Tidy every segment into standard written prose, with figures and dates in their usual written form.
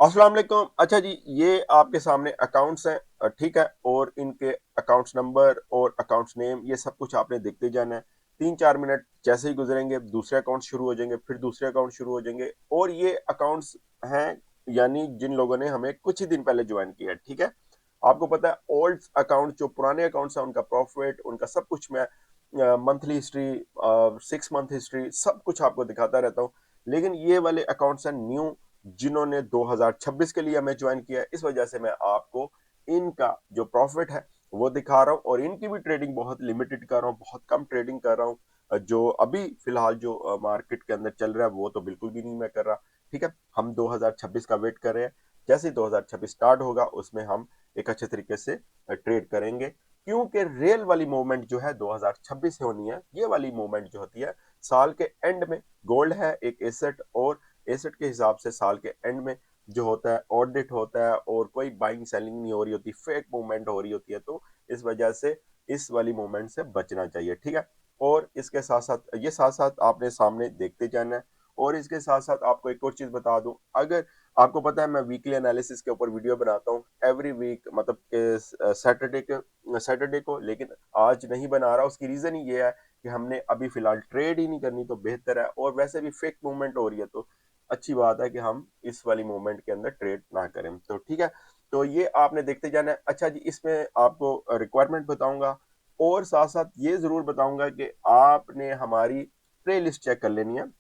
अस्सलाम वालेकुम। अच्छा जी, ये आपके सामने अकाउंट्स हैं, ठीक है। और इनके अकाउंट्स नंबर और अकाउंट्स नेम ये सब कुछ आपने देखते जाना है। 3-4 मिनट जैसे ही गुजरेंगे दूसरे अकाउंट शुरू हो जाएंगे, फिर दूसरे अकाउंट शुरू हो जाएंगे। और ये अकाउंट्स हैं यानी जिन लोगों ने हमें कुछ ही दिन पहले ज्वाइन किया है, ठीक है। आपको पता है ओल्ड अकाउंट जो पुराने अकाउंट्स हैं उनका प्रॉफिट उनका सब कुछ मैं मंथली हिस्ट्री, 6 मंथ हिस्ट्री सब कुछ आपको दिखाता रहता हूँ। लेकिन ये वाले अकाउंट्स हैं न्यू, जिन्होंने 2026 के लिए हमें ज्वाइन किया है। इस वजह से मैं आपको इनका जो प्रॉफिट है वो दिखा रहा हूँ, और इनकी भी ट्रेडिंग बहुत लिमिटेड कर रहा हूँ, बहुत कम ट्रेडिंग कर रहा हूँ। जो अभी फिलहाल जो मार्केट के अंदर चल रहा है वो तो बिल्कुल भी नहीं मैं कर रहा, ठीक है। हम 2026 का वेट कर रहे हैं। जैसे ही 2026 स्टार्ट होगा उसमें हम एक अच्छे तरीके से ट्रेड करेंगे, क्योंकि रियल वाली मूवमेंट जो है 2026 से होनी है। ये वाली मूवमेंट जो होती है साल के एंड में, गोल्ड है एक एसेट, और एसेट के हिसाब से साल के एंड में जो होता है ऑडिट होता है, और कोई बाइंग सेलिंग नहीं हो रही होती, फेक मूवमेंट हो रही होती है। तो इस वजह से इस वाली मूवमेंट से बचना चाहिए, ठीक है। और इसके साथ साथ ये साथ साथ आपने सामने देखते जाना है। और इसके साथ साथ आपको एक और चीज बता दूं, अगर आपको पता है मैं वीकली एनालिसिस के ऊपर वीडियो बनाता हूँ एवरी वीक, मतलब सैटरडे को, लेकिन आज नहीं बना रहा। उसकी रीजन ही ये है कि हमने अभी फिलहाल ट्रेड ही नहीं करनी, तो बेहतर है। और वैसे भी फेक मूवमेंट हो रही है, तो अच्छी बात है कि हम इस वाली मूवमेंट के अंदर ट्रेड ना करें, तो ठीक है। तो ये आपने देखते जाना है। अच्छा जी, इसमें आपको रिक्वायरमेंट बताऊंगा, और साथ साथ ये जरूर बताऊंगा कि आपने हमारी प्ले लिस्ट चेक कर लेनी है,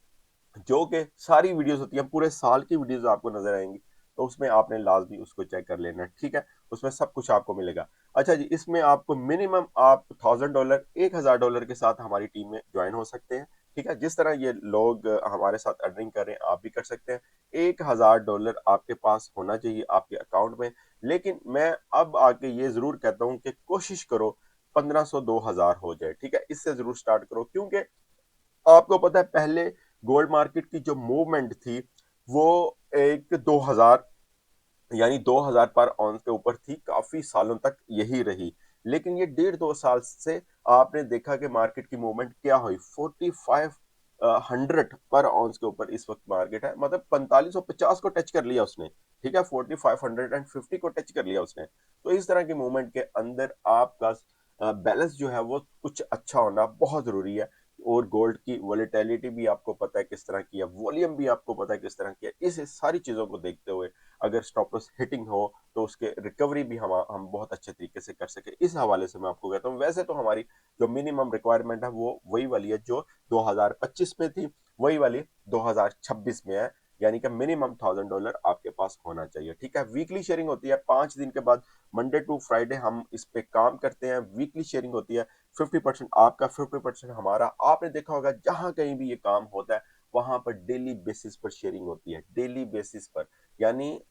जो कि सारी वीडियोस होती हैं, पूरे साल की वीडियोस आपको नजर आएंगी। तो उसमें आपने लाजमी उसको चेक कर लेना है, ठीक है। उसमें सब कुछ आपको मिलेगा। अच्छा जी, इसमें आपको मिनिमम आप $1000, $1000 के साथ हमारी टीम में ज्वाइन हो सकते हैं, ठीक है। जिस तरह ये लोग हमारे साथ अर्निंग कर रहे हैं आप भी कर सकते हैं। $1000 आपके पास होना चाहिए आपके अकाउंट में। लेकिन मैं अब आके ये जरूर कहता हूँ कि कोशिश करो 1500 2000 हो जाए, ठीक है। इससे जरूर स्टार्ट करो, क्योंकि आपको पता है पहले गोल्ड मार्केट की जो मूवमेंट थी वो एक 2000 यानी 2000 पर ऑन्स के ऊपर थी, काफी सालों तक यही रही। लेकिन ये 1.5-2 साल से आपने देखा कि मार्केट की मूवमेंट क्या हुई, 4500 पर ऑन्स के ऊपर इस वक्त मार्केट है, मतलब 4550 को टच कर लिया उसने, ठीक है। 4550 को टच कर लिया उसने। तो इस तरह की मूवमेंट के अंदर आपका बैलेंस जो है वो कुछ अच्छा होना बहुत जरूरी है। और गोल्ड की वॉलेटिलिटी भी आपको पता है किस तरह की है, वॉल्यूम भी आपको पता है किस तरह की है। इस सारी चीजों को देखते हुए अगर स्टॉप लॉस हिटिंग हो तो उसके रिकवरी भी हम बहुत अच्छे तरीके से कर सके, इस हवाले से मैं आपको कहता हूँ। वैसे तो हमारी जो मिनिमम रिक्वायरमेंट है वो वही वाली है जो 2025 में थी, वही वाली 2026 में है। यानी कि मिनिमम $1000 आपके पास होना चाहिए, ठीक है। वीकली शेयरिंग होती है 5 दिन के बाद, मंडे टू फ्राइडे हम इस पे काम करते हैं। वीकली शेयरिंग होती है 50% आपका, 50% हमारा। आपने देखा होगा जहां कहीं भी ये काम होता है वहां पर डेली बेसिस पर शेयरिंग होती है, डेली बेसिस पर। यानी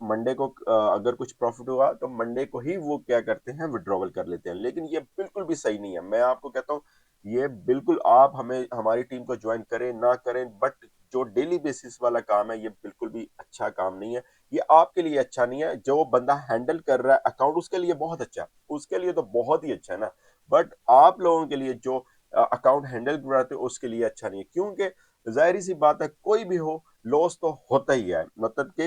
मंडे को अगर कुछ प्रॉफिट हुआ तो मंडे को ही वो क्या करते हैं, विड्रॉवल कर लेते हैं। लेकिन ये बिल्कुल भी सही नहीं है, मैं आपको कहता हूँ ये बिल्कुल, आप हमें हमारी टीम को ज्वाइन करें ना करें, बट जो डेली बेसिस वाला काम है ये बिल्कुल भी अच्छा काम नहीं है। ये आपके लिए अच्छा नहीं है, जो बंदा हैंडल कर रहा है अकाउंट उसके लिए बहुत अच्छा है, उसके लिए तो बहुत ही अच्छा है ना। बट आप लोगों के लिए जो अकाउंट हैंडल कराते हो उसके लिए अच्छा नहीं है, क्योंकि जाहिर सी बात है कोई भी हो लॉस तो होता ही है। मतलब कि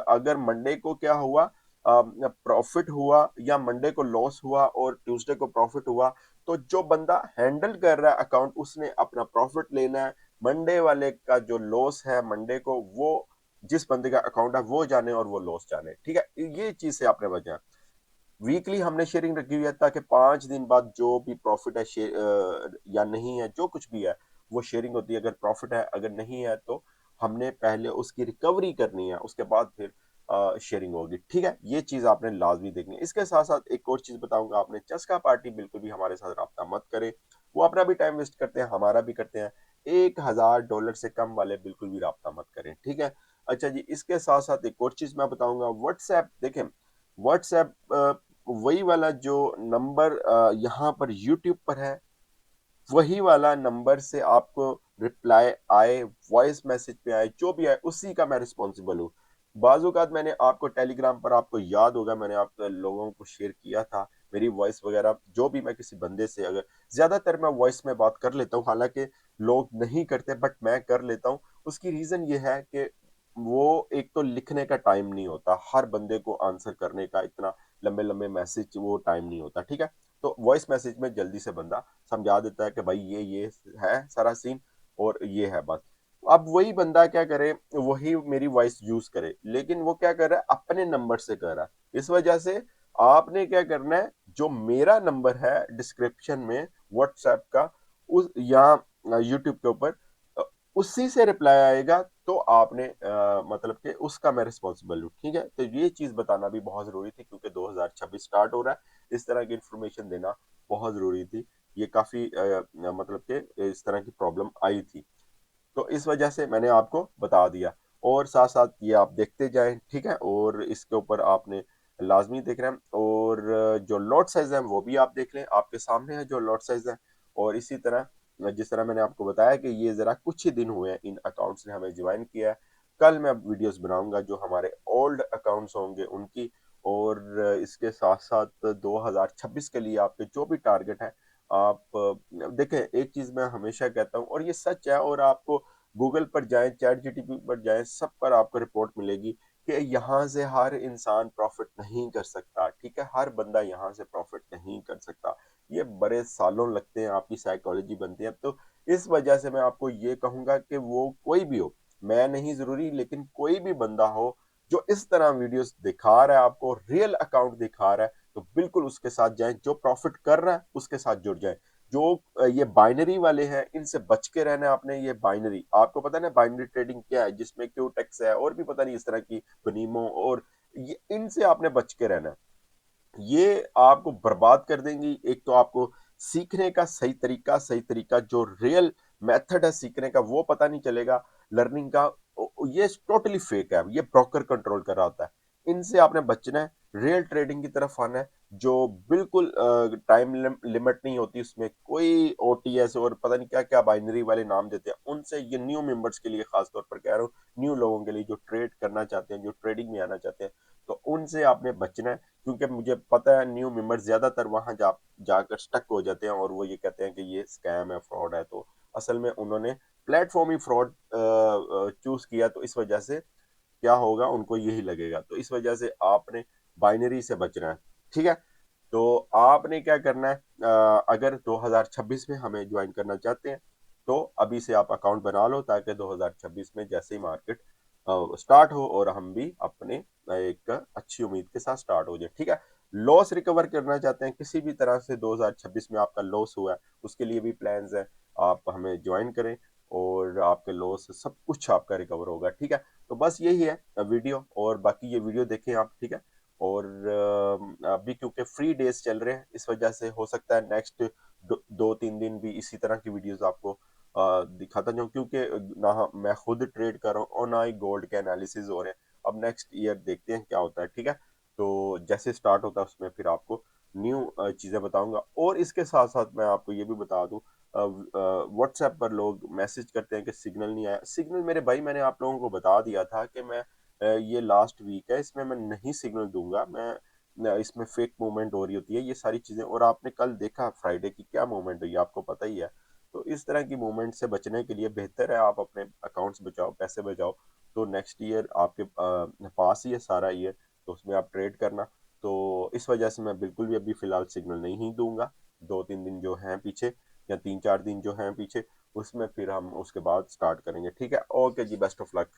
अगर मंडे को क्या हुआ, प्रॉफिट हुआ, या मंडे को लॉस हुआ और ट्यूसडे को प्रॉफिट हुआ, तो जो बंदा हैंडल कर रहा है अकाउंट उसने अपना प्रॉफिट लेना है। मंडे वाले का जो लॉस है मंडे को, वो जिस बंदे का अकाउंट है वो जाने और वो लॉस जाने, ठीक है। ये चीज से आपने बचा। वीकली हमने शेयरिंग रखी हुई है ताकि 5 दिन बाद जो भी प्रॉफिट है या नहीं है, जो कुछ भी है वो शेयरिंग होती है। अगर प्रॉफिट है अगर नहीं है तो हमने पहले उसकी रिकवरी करनी है, उसके बाद फिर शेयरिंग होगी, ठीक है। ये चीज आपने लाजमी देखनी है। इसके साथ साथ एक और चीज बताऊंगा, आपने चस्का पार्टी बिल्कुल भी हमारे साथ रब्ता मत करें। वो अपना भी टाइम वेस्ट करते हैं, हमारा भी करते हैं। $1000 से कम वाले बिल्कुल भी रब्ता मत करें, ठीक है। अच्छा जी, इसके साथ साथ एक और चीज मैं बताऊंगा, व्हाट्सएप देखें। व्हाट्सएप वही वाला जो नंबर यहाँ पर यूट्यूब पर है, वही वाला नंबर से आपको रिप्लाई आए, वॉइस मैसेज पे आए, जो भी आए उसी का मैं रिस्पॉन्सिबल हूँ। बाजूकात मैंने आपको टेलीग्राम पर, आपको याद होगा मैंने आप लोगों को शेयर किया था मेरी वॉइस वगैरह, जो भी मैं किसी बंदे से, अगर ज्यादातर मैं वॉइस में बात कर लेता हूँ, हालांकि लोग नहीं करते बट मैं कर लेता हूँ। उसकी रीजन ये है कि वो एक तो लिखने का टाइम नहीं होता, हर बंदे को आंसर करने का इतना लंबे लंबे मैसेज वो टाइम नहीं होता, ठीक है। तो वॉइस मैसेज में जल्दी से बंदा समझा देता है कि भाई ये है सारा सीन और ये है बात। अब वही बंदा क्या करे, वही मेरी वॉइस यूज करे, लेकिन वो क्या कर रहा है, अपने नंबर से कर रहा है। इस वजह से आपने क्या करना है, जो मेरा नंबर है डिस्क्रिप्शन में व्हाट्सएप का, उस या यूट्यूब के ऊपर उसी से रिप्लाई आएगा, तो आपने मतलब कि उसका मैं रिस्पॉन्सिबल हूँ, ठीक है। तो ये चीज बताना भी बहुत जरूरी थी, क्योंकि 2026 स्टार्ट हो रहा है, इस तरह की इंफॉर्मेशन देना बहुत जरूरी थी। ये काफी मतलब कि इस तरह की प्रॉब्लम आई थी, तो इस वजह से मैंने आपको बता दिया। और साथ साथ ये आप देखते जाएं, ठीक है, और इसके ऊपर आपने लाजमी देखना है। और जो लॉट साइज है वो भी आप देख लें, आपके सामने है जो लॉट साइज है। और इसी तरह जिस तरह मैंने आपको बताया कि ये जरा कुछ ही दिन हुए हैं इन अकाउंट्स ने हमें ज्वाइन किया है, कल मैं वीडियोस बनाऊंगा जो हमारे ओल्ड अकाउंट्स होंगे उनकी। और इसके साथ साथ 2026 के लिए आपके जो भी टारगेट है, आप देखें, एक चीज मैं हमेशा कहता हूँ और ये सच है, और आपको गूगल पर जाएं, चैट जीटीपी पर जाएं, सब पर आपको रिपोर्ट मिलेगी कि यहाँ से हर इंसान प्रॉफिट नहीं कर सकता, ठीक है, हर बंदा यहाँ से प्रॉफिट नहीं कर सकता। ये बड़े सालों लगते हैं, आपकी साइकोलॉजी बनती है। तो इस वजह से मैं आपको ये कहूंगा कि वो कोई भी हो, मैं नहीं जरूरी, लेकिन कोई भी बंदा हो जो इस तरह वीडियोस दिखा रहा है, आपको रियल अकाउंट दिखा रहा है, तो बिल्कुल उसके साथ जाएं। जो प्रॉफिट कर रहा है उसके साथ जुड़ जाएं। जो ये बाइनरी वाले हैं, इनसे बच के रहना है आपने। ये बाइनरी, आपको पता है ना बाइनरी ट्रेडिंग क्या है, जिसमें क्यूटेक्स है और भी पता नहीं इस तरह की बनीमो, और ये इनसे आपने बच के रहना है। ये आपको बर्बाद कर देंगी। एक तो आपको सीखने का सही तरीका जो रियल मेथड है सीखने का वो पता नहीं चलेगा, लर्निंग का ये टोटली फेक है, ये ब्रोकर कंट्रोल कर रहा होता है। इनसे आपने बचना है, रियल ट्रेडिंग की तरफ आना है, जो बिल्कुल टाइम लिमिट नहीं होती, उसमें कोई ओटीएस और पता नहीं क्या क्या बाइनरी वाले नाम देते हैं उनसे। ये न्यू मेंबर्स के लिए खास तौर पर कह रहा हूँ, न्यू लोगों के लिए जो ट्रेड करना चाहते हैं, जो ट्रेडिंग में आना चाहते हैं, तो उनसे आपने बचना है। क्योंकि मुझे पता है न्यू मेंबर्स ज्यादातर वहां जाकर स्टक हो जाते हैं, और वो ये कहते हैं कि ये स्कैम है, फ्रॉड है। तो असल में उन्होंने प्लेटफॉर्म ही फ्रॉड चूज किया, तो इस वजह से क्या होगा, उनको यही लगेगा। तो इस वजह से आपने बाइनरी से बचना है, ठीक है। तो आपने क्या करना है, अगर 2026 में हमें ज्वाइन करना चाहते हैं, तो अभी से आप अकाउंट बना लो, ताकि 2026 में जैसे ही मार्केट स्टार्ट हो और हम भी अपने एक अच्छी उम्मीद के साथ स्टार्ट हो जाए, ठीक है। लॉस रिकवर करना चाहते हैं किसी भी तरह से, 2026 में आपका लॉस हुआ है, उसके लिए भी प्लान्स है, आप हमें ज्वाइन करें और आपके लॉस सब कुछ आपका रिकवर होगा, ठीक है। तो बस यही है वीडियो, और बाकी ये वीडियो देखें आप, ठीक है। और अभी क्योंकि फ्री डेज चल रहे हैं, इस वजह से हो सकता है नेक्स्ट 2-3 दिन भी इसी तरह की वीडियोस आपको दिखाता जाऊं, क्योंकि ना मैं खुद ट्रेड कर रहा हूँ और ना ही गोल्ड के एनालिसिस हो रहे हैं। अब नेक्स्ट ईयर देखते हैं क्या होता है, ठीक है। तो जैसे स्टार्ट होता है उसमें फिर आपको न्यू चीजें बताऊंगा। और इसके साथ साथ मैं आपको ये भी बता दूं, व्हाट्सएप पर लोग मैसेज करते हैं कि सिग्नल नहीं आया। सिग्नल मेरे भाई, मैंने आप लोगों को बता दिया था कि मैं ये लास्ट वीक है, इसमें मैं नहीं सिग्नल दूंगा। मैं इसमें फेक मूवमेंट हो रही होती है ये सारी चीजें, और आपने कल देखा फ्राइडे की क्या मूवमेंट हुई, आपको पता ही है। तो इस तरह की मूवमेंट से बचने के लिए बेहतर है आप अपने अकाउंट्स बचाओ, पैसे बचाओ। तो नेक्स्ट ईयर आपके पास ही है सारा ईयर, तो उसमें आप ट्रेड करना। तो इस वजह से मैं बिल्कुल भी अभी फिलहाल सिग्नल नहीं दूंगा। 2-3 दिन जो हैं पीछे, या 3-4 दिन जो हैं पीछे, उसमें फिर हम उसके बाद स्टार्ट करेंगे, ठीक है। Okay ji, best of luck.